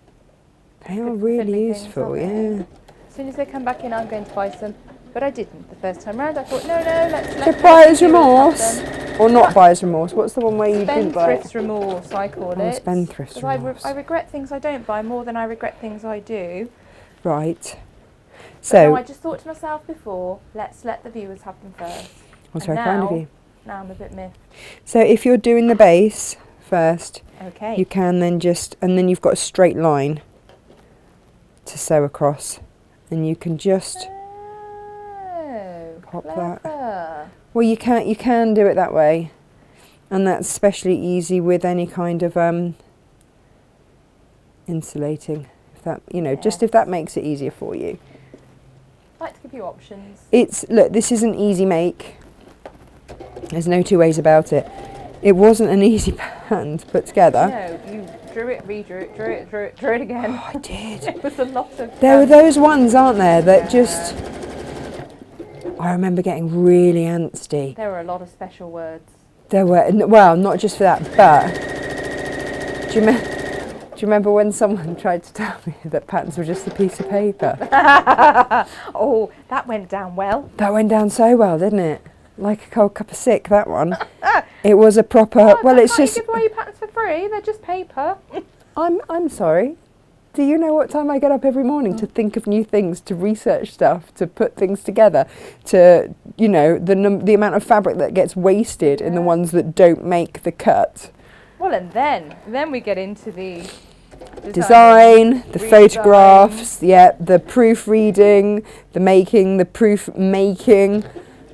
they are really Fiddly things, useful, aren't yeah. they? As soon as they come back in, I'm going to buy some. But I didn't the first time round. I thought, no, let's So let buyer's the viewers have remorse, them. or not buyer's remorse. What's the one where you didn't buy it? Spendthrift's remorse, I call Oh, it. spendthrift's 'Cause remorse. I regret things I don't buy more than I regret things I do. Right. But So, no, I just thought to myself before, let's let the viewers have them first. that's And very kind of now- you. Now I'm a bit miffed. So if you're doing the base first, Okay. you can then and then you've got a straight line to sew across, and you can just pop that. Clever. Well, you can do it that way, and that's especially easy with any kind of insulating. If that just if that makes it easier for you. I like to give you options. Look, this is an easy make. There's no two ways about it. It wasn't an easy pattern to put together. No, you drew it, redrew it, drew it again. Oh, I did. It was a lot of. There were those ones, aren't there, that just I remember getting really antsy. There were a lot of special words. There were, well, not just for that, but do you remember when someone tried to tell me that patterns were just a piece of paper? Oh, that went down well. That went down so well, didn't it? Like a cold cup of sick, that one. It was a proper, well, it's just... You give away your patterns for free, they're just paper. I'm sorry. Do you know what time I get up every morning to think of new things, to research stuff, to put things together, to, you know, the amount of fabric that gets wasted in the ones that don't make the cut? Well, and then we get into the Design, the redesign. photographs, the proofreading, the making, the proof making,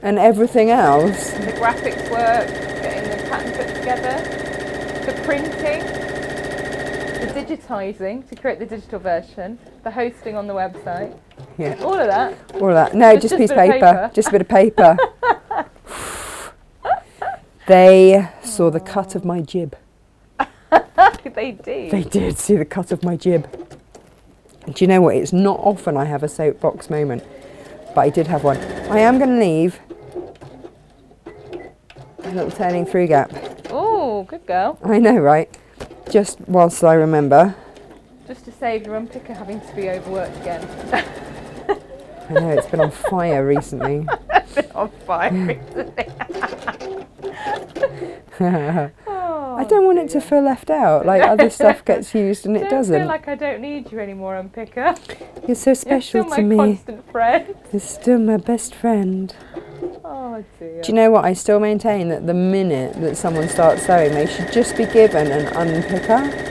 and everything else. The graphics work, getting the pattern put together, the printing, the digitising to create the digital version, the hosting on the website. Yeah. All of that. All of that. No, just a piece of paper. Just a bit of paper. They saw the cut of my jib. They did. They did see the cut of my jib. Do you know what? It's not often I have a soapbox moment, but I did have one. I am going to leave a little turning through gap. Oh, good girl. I know, right? Just whilst I remember. Just to save your unpicker having to be overworked again. I know, it's been on fire recently. It's been on fire recently. I don't want it to feel left out, like other stuff gets used and it I doesn't. feel like I don't need you anymore, unpicker. You're so special You're to still me. my constant friend. You're still my best friend. Oh dear. Do you know what? I still maintain that the minute that someone starts sewing, they should just be given an unpicker.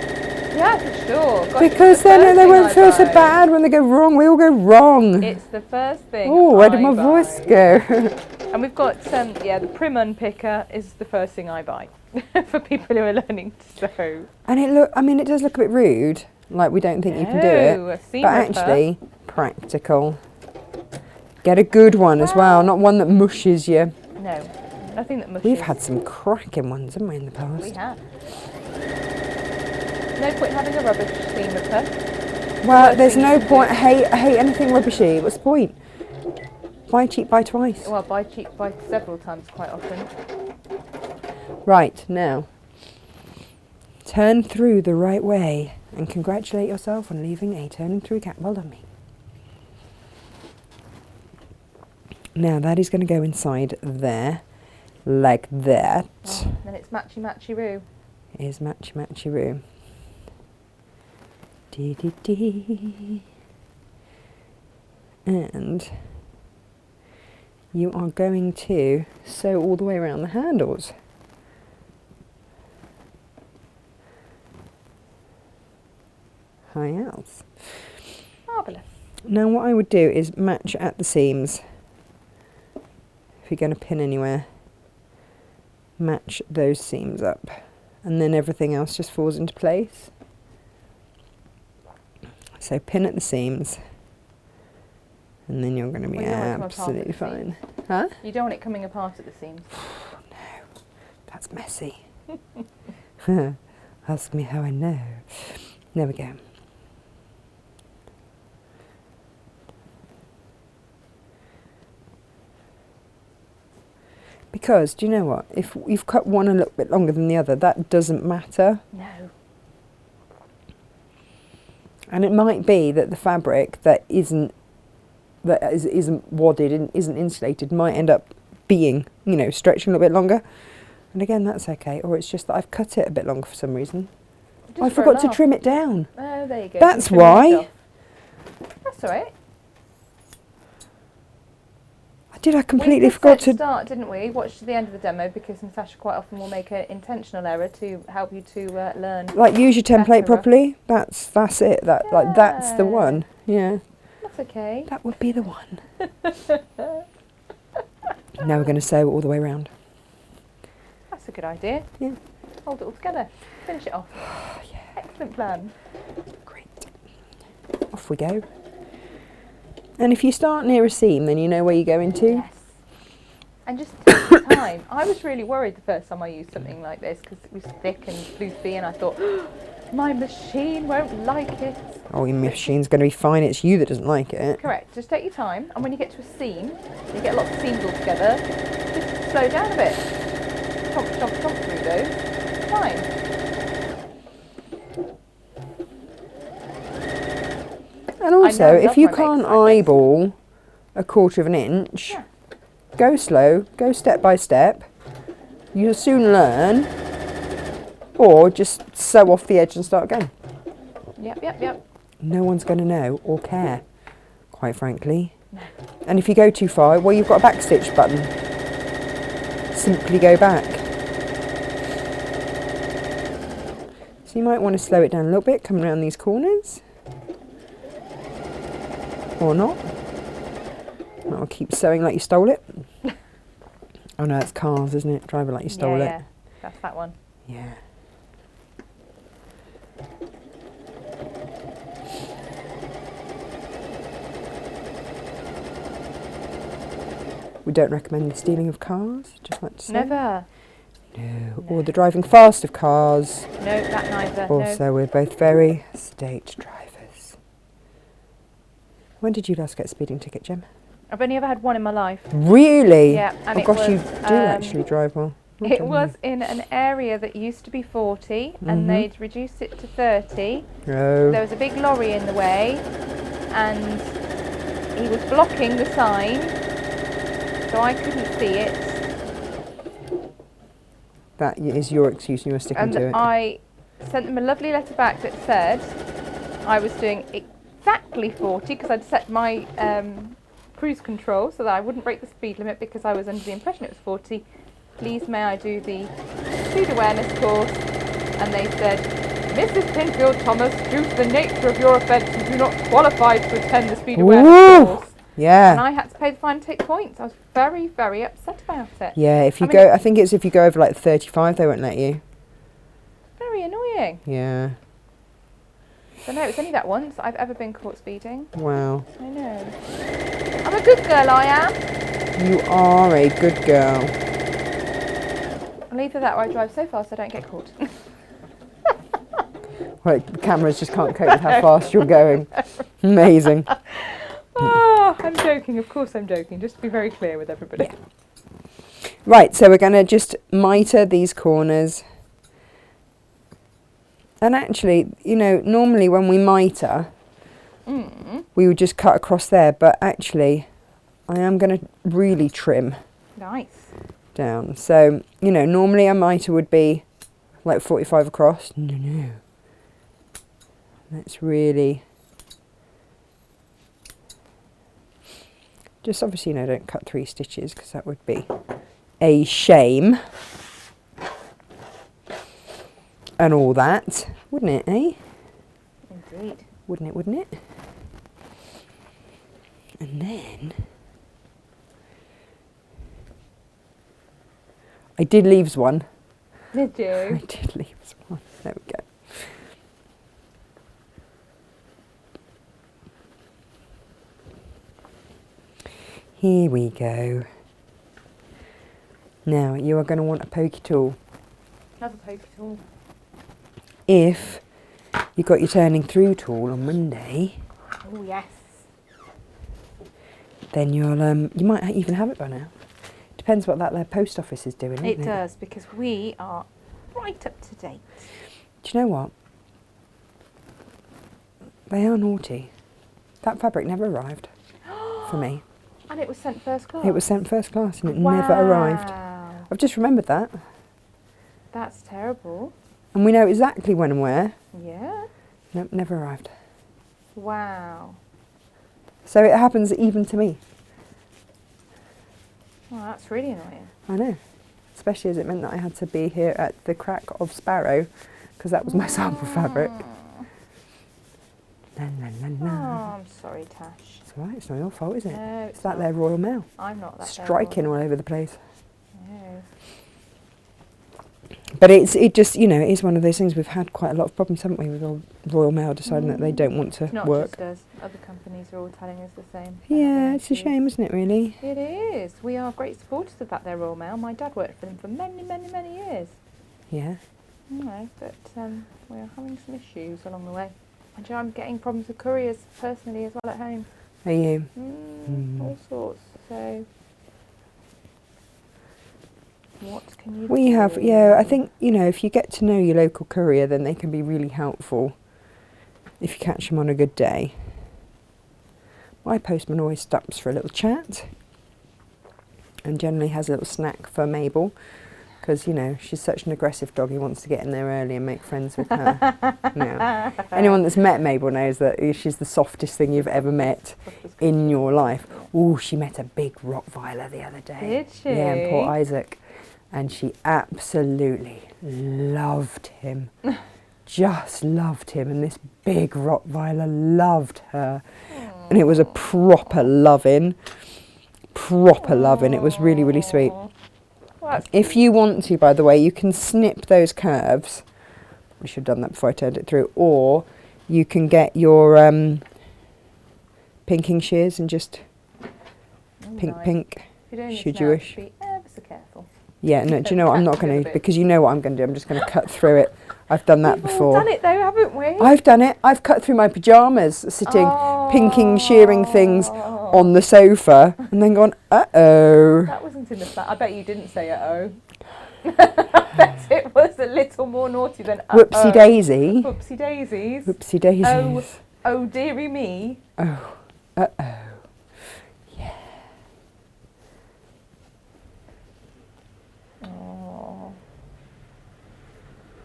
Yeah, for sure. Gosh, Because it's the then first they thing won't I feel so buy. bad when they go wrong. We all go wrong. It's the first thing. Oh, where did I my buy. voice go? And we've got the Prim unpicker is the first thing I buy for people who are learning to sew. And it does look a bit rude, like we don't think you can do No, it. a seam But ripper. actually, practical. Get a good one as well, not one that mushes you. No, nothing that mushes. We've had some cracking ones, haven't we, in the We past? have. No point having a rubbish seam ripper. Well, Worst there's thing you no can point. do. I hate anything rubbishy. What's the point? Buy cheap, buy twice. Well, buy cheap, buy several times quite often. Right, now, turn through the right way and congratulate yourself on leaving a turning through gap. Well done, me. Now, that is going to go inside there, like that. Oh, then it's matchy matchy roo. Is matchy matchy roo. Dee dee dee. And you are going to sew all the way around the handles. How else? Marvellous. Now what I would do is match at the seams. If you're going to pin anywhere, match those seams up. And then everything else just falls into place. So pin at the seams. And then you're going to be Well, you don't want it to come apart at absolutely the fine. Huh? You don't want it coming apart at the seams. No, that's messy. Ask me how I know. There we go. Because, do you know what? If you've cut one a little bit longer than the other, that doesn't matter. No. And it might be that the fabric that isn't wadded and isn't insulated might end up being, stretching a little bit longer. And again, that's okay. Or it's just that I've cut it a bit longer for some reason. Just I for a forgot to laugh. trim it down. Oh, there you go. That's You can trim why. it off. That's all right. I completely we did forgot set to... start, didn't we? Watch to the end of the demo because Natasha quite often will make an intentional error to help you to learn. Like, use your template better. properly. That's it. That's the one. Yeah. That's okay. That would be the one. Now we're going to sew all the way around. That's a good idea. Yeah. Hold it all together. Finish it off. Yeah. Excellent plan. Great. Off we go. And if you start near a seam, then you know where you go into. Yes. And just take your time. I was really worried the first time I used something like this because it was thick and floofy, and I thought, My machine won't like it. Oh, your machine's going to be fine. It's you that doesn't like it. Correct. Just take your time, and when you get to a seam, you get lots of seams all together, just slow down a bit. Chomp, chomp, chomp through those. Fine. And also, I if love you my can't makes like this. eyeball a quarter of an inch, Yeah. go slow, go step by step. You'll soon learn. Or just sew off the edge and start again. Yep. No one's going to know or care, quite frankly. No. And if you go too far, well, you've got a backstitch button. Simply go back. So you might want to slow it down a little bit, coming around these corners. Or not. I'll keep sewing like you stole it. Oh no, it's cars, isn't it? Driver like you stole it. Yeah, that's that one. Yeah. We don't recommend the stealing of cars, just like to say. Never. No. Or the driving fast of cars. No, that neither. Also, no. we're both very sedate drivers. When did you last get a speeding ticket, Jem? I've only ever had one in my life. Really? Yeah, and oh it gosh, was, you do actually drive well. Well It done was you. in an area that used to be 40, and they'd reduced it to 30. Oh. There was a big lorry in the way, and he was blocking the sign, so I couldn't see it. That is your excuse and you're sticking And to it. I sent them a lovely letter back that said I was doing exactly 40 because I'd set my cruise control so that I wouldn't break the speed limit because I was under the impression it was 40. Please may I do the speed awareness course? And they said, Mrs. Pinfield Thomas, due to the nature of your offence, you do not qualify to attend the speed awareness course. Yeah. And I had to pay the fine and take points. I was very, very upset about it. Yeah, if you go, I think it's if you go over like 35, they won't let you. Very annoying. Yeah. So no, it's only that once I've ever been caught speeding. Wow. I know. I'm a good girl, I am. You are a good girl. And either that or I drive so fast I don't get caught. Well, the cameras just can't cope with how fast you're going. Amazing. Oh, I'm joking. Of course I'm joking. Just to be very clear with everybody. Yeah. Right, so we're going to just mitre these corners. And actually, you know, normally when we mitre, we would just cut across there. But actually, I am going to really trim Nice. down. So, you know, normally a mitre would be like 45 across. No. Let's really... Just obviously, you know, don't cut 3 stitches because that would be a shame. And all that, wouldn't it, eh? Indeed. Wouldn't it? And then... I did leaves one. Did you? I did leaves one. There we go. Here we go. Now, you are going to want a pokey tool. Another pokey tool. If you got your turning through tool on Monday, Oh yes. then you'll you might even have it by now. Depends what that their post office is doing, It doesn't it? does, because we are right up to date. Do you know what? They are naughty. That fabric never arrived for me. And it was sent first class. It was sent first class and it never arrived. Wow. I've just remembered that. That's terrible. And we know exactly when and where. Yeah. Nope, never arrived. Wow. So it happens even to me. Well, that's really annoying. I know. Especially as it meant that I had to be here at the crack of Sparrow because that was my sample fabric. La, la, la, Oh, la. I'm sorry, Tash. It's all right, it's not your fault, is it? No, It's that not. there Royal Mail. I'm not that Striking terrible. all over the place. No. But it just, you know, it is one of those things. We've had quite a lot of problems, haven't we, with all Royal Mail deciding that they don't want to It's not work. just us. Other companies are all telling us the same. Yeah, it's a shame, isn't it, really? It is. We are great supporters of that there Royal Mail. My dad worked for them for many, many, many years. Yeah. No, but we are having some issues along the way. And I'm getting problems with couriers personally as well at home. Are you? All sorts. So, what can you We do? have, yeah, I think, you know, if you get to know your local courier, then they can be really helpful if you catch them on a good day. My postman always stops for a little chat and generally has a little snack for Mabel because, you know, she's such an aggressive dog. He wants to get in there early and make friends with her. Yeah. Anyone that's met Mabel knows that she's the softest thing you've ever met in your life. Oh, she met a big Rottweiler the other day. Did she? Yeah, in Port Isaac. And she absolutely loved him. Just loved him. And this big Rottweiler loved her. And it was a proper loving. Proper loving. It was really, really sweet. Well, If you want to, by the way, you can snip those curves. We should have done that before I turned it through. Or you can get your pinking shears and just pink. If you're doing Should this you now, wish? be ever so careful. Yeah, no, do you know what? I'm not going to, because you know what I'm going to do. I'm just going to cut through it. I've done that We've before. all done it though, haven't we? I've done it. I've cut through my pyjamas, sitting, pinking, shearing things on the sofa, and then gone, uh-oh. That wasn't in the plan. I bet you didn't say uh-oh. I bet it was a little more naughty than uh-oh. Whoopsie daisy. Whoopsie daisies. Whoopsie daisies. Oh dearie me. Oh, uh-oh.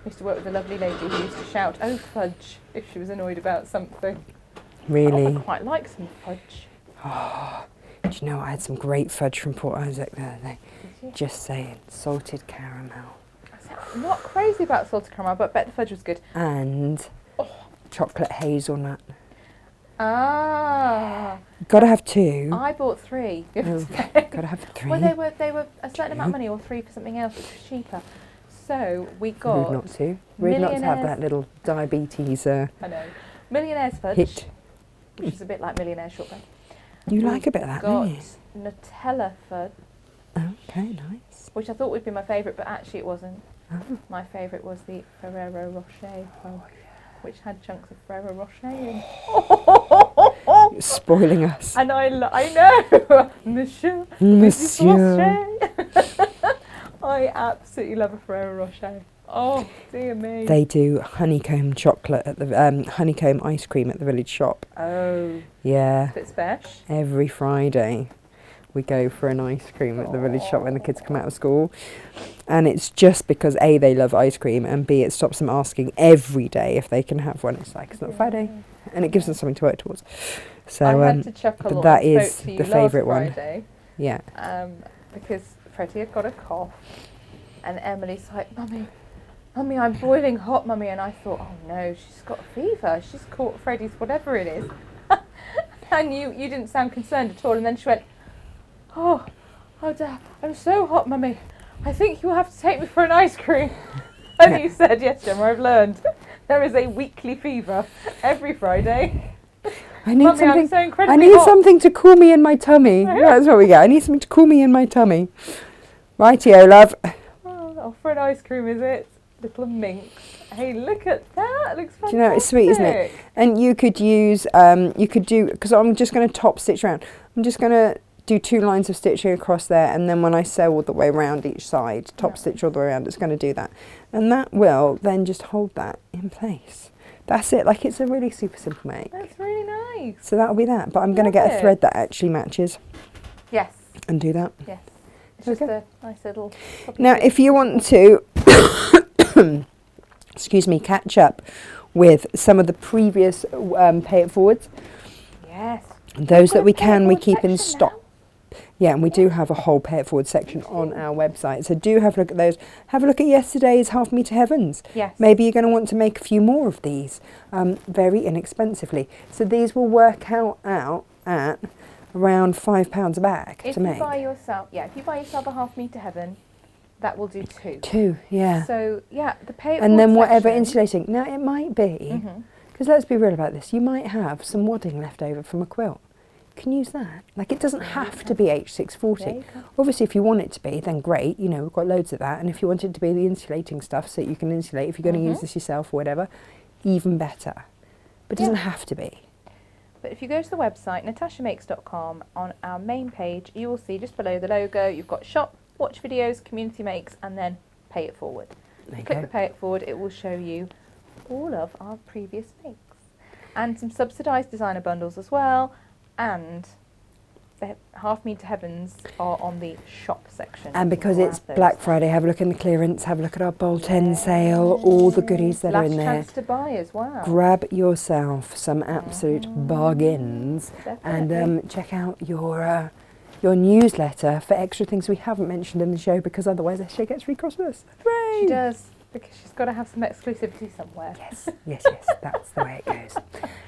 I used to work with a lovely lady who used to shout, "Oh fudge," if she was annoyed about something. Really? I quite like some fudge. Oh, do you know I had some great fudge from Port Isaac the other day? Did you? Just saying, salted caramel. I'm not crazy about salted caramel, but I bet the fudge was good. And chocolate hazelnut. Ah. Got to have two. I bought 3. Oh, got to have three. Well, they were a certain amount of money, or 3 for something else, which was cheaper. So we got. Rude not to. Rude not to have that little diabetes I know. Millionaire's fudge, hit. which is a bit like Millionaire's shortbread. You like a bit of that, don't you? Got Nutella fudge, Okay, nice. which I thought would be my favourite, but actually it wasn't. Oh. My favourite was the Ferrero Rocher fudge, which had chunks of Ferrero Rocher in. You're spoiling us. And I know, Monsieur. I absolutely love a Ferrero Rocher. Oh dear me. They do honeycomb chocolate at the honeycomb ice cream at the village shop. Oh. Yeah. Bit special. Every Friday we go for an ice cream at the village shop when the kids come out of school. And it's just because A, they love ice cream, and B, it stops them asking every day if they can have one. It's like, it's not Friday. And it gives them something to work towards. So I had to chuckle but that when I is spoke to you the last favourite one. Friday, Yeah. because Freddie had got a cough, and Emily's like, Mummy, I'm boiling hot, Mummy. And I thought, oh no, she's got a fever. She's caught Freddie's whatever it is. And you didn't sound concerned at all. And then she went, oh Dad, I'm so hot, Mummy. I think you'll have to take me for an ice cream. And you said, yes, Gemma, I've learned. There is a weekly fever every Friday. I need Mummy, something. I'm so incredibly I need hot. something to cool me in my tummy. That's what we get. I need something to cool me in my tummy. Rightio, love. Oh, for an ice cream, is it? Little minx. Hey, look at that. Looks fantastic. Do you know, it's sweet, isn't it? And you could use, because I'm just going to top stitch around. I'm just going to do 2 lines of stitching across there, and then when I sew all the way around each side, top stitch all the way around, it's going to do that. And that will then just hold that in place. That's it. Like, it's a really super simple make. That's really nice. So that'll be that. But I'm going to get a thread that actually matches. Yes. And do that. Yes. It's just a nice little... Now, if you want to, excuse me, catch up with some of the previous pay it forwards, yes, those that we can, we keep in section stock. Yeah, and we do have a whole pay it forward section on our website. So do have a look at those. Have a look at yesterday's Half Meter Heavens. Yes. Maybe you're going to want to make a few more of these very inexpensively. So these will work out at around £5 a bag If to you make. buy yourself a Half Meter Heaven, that will do 2. 2, yeah. So yeah, the pay it And then forward whatever section- insulating. Now it might be, because let's be real about this, you might have some wadding left over from a quilt. can use that. Like, it doesn't Yeah, you have to can. be H640. Yeah, you can. Obviously, if you want it to be, then great. You know, we've got loads of that. And if you want it to be the insulating stuff, so that you can insulate, if you're going to use this yourself or whatever, even better. But it doesn't have to be. But if you go to the website, natashamakes.com, on our main page, you will see just below the logo, you've got shop, watch videos, community makes, and then pay it forward. There you Click go. the pay it forward, it will show you all of our previous makes. And some subsidised designer bundles as well, and the Half Mead to Heavens are on the shop section. And You can because it's grab those Black there. Friday, have a look in the clearance, have a look at our Bolt 10 sale, all the goodies that are in Last there. chance to buy as well. Grab yourself some absolute bargains, Definitely. and check out your newsletter for extra things we haven't mentioned in the show, because otherwise the show gets free Christmas. Hooray! She does, because she's got to have some exclusivity somewhere. Yes, yes, yes, that's the way it goes.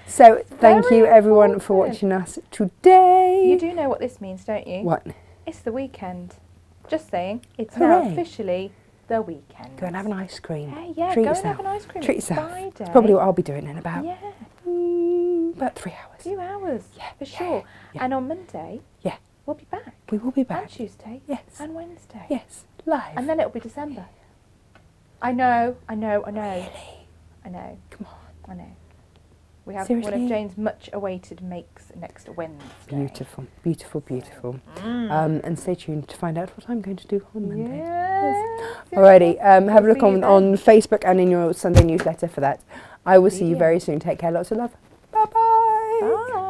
So thank Very you everyone for important. watching us today. You do know what this means, don't you? What? It's the weekend. Just saying, it's now Hooray. officially the weekend. Go and have an ice cream. Hey, yeah, Treat go yourself. and have an ice cream. Treat It's yourself. Friday. It's probably what I'll be doing in about Yeah, about 3 hours. 2 hours. Yeah, for yeah, sure. yeah. And on Monday, Yeah. we'll be back. We will be And back. Tuesday. Yes. And Wednesday. Yes. Live. And then it'll be December. I know. Really? I know. Come on. I know. We have one Seriously? of Jane's much awaited makes next Wednesday. Beautiful, beautiful, beautiful. And stay tuned to find out what I'm going to do on Monday. Yes. Alrighty, have a We'll look see you on Facebook and in your Sunday newsletter for that. I will see you Brilliant. very soon. Take care. Lots of love. Bye-bye. Bye.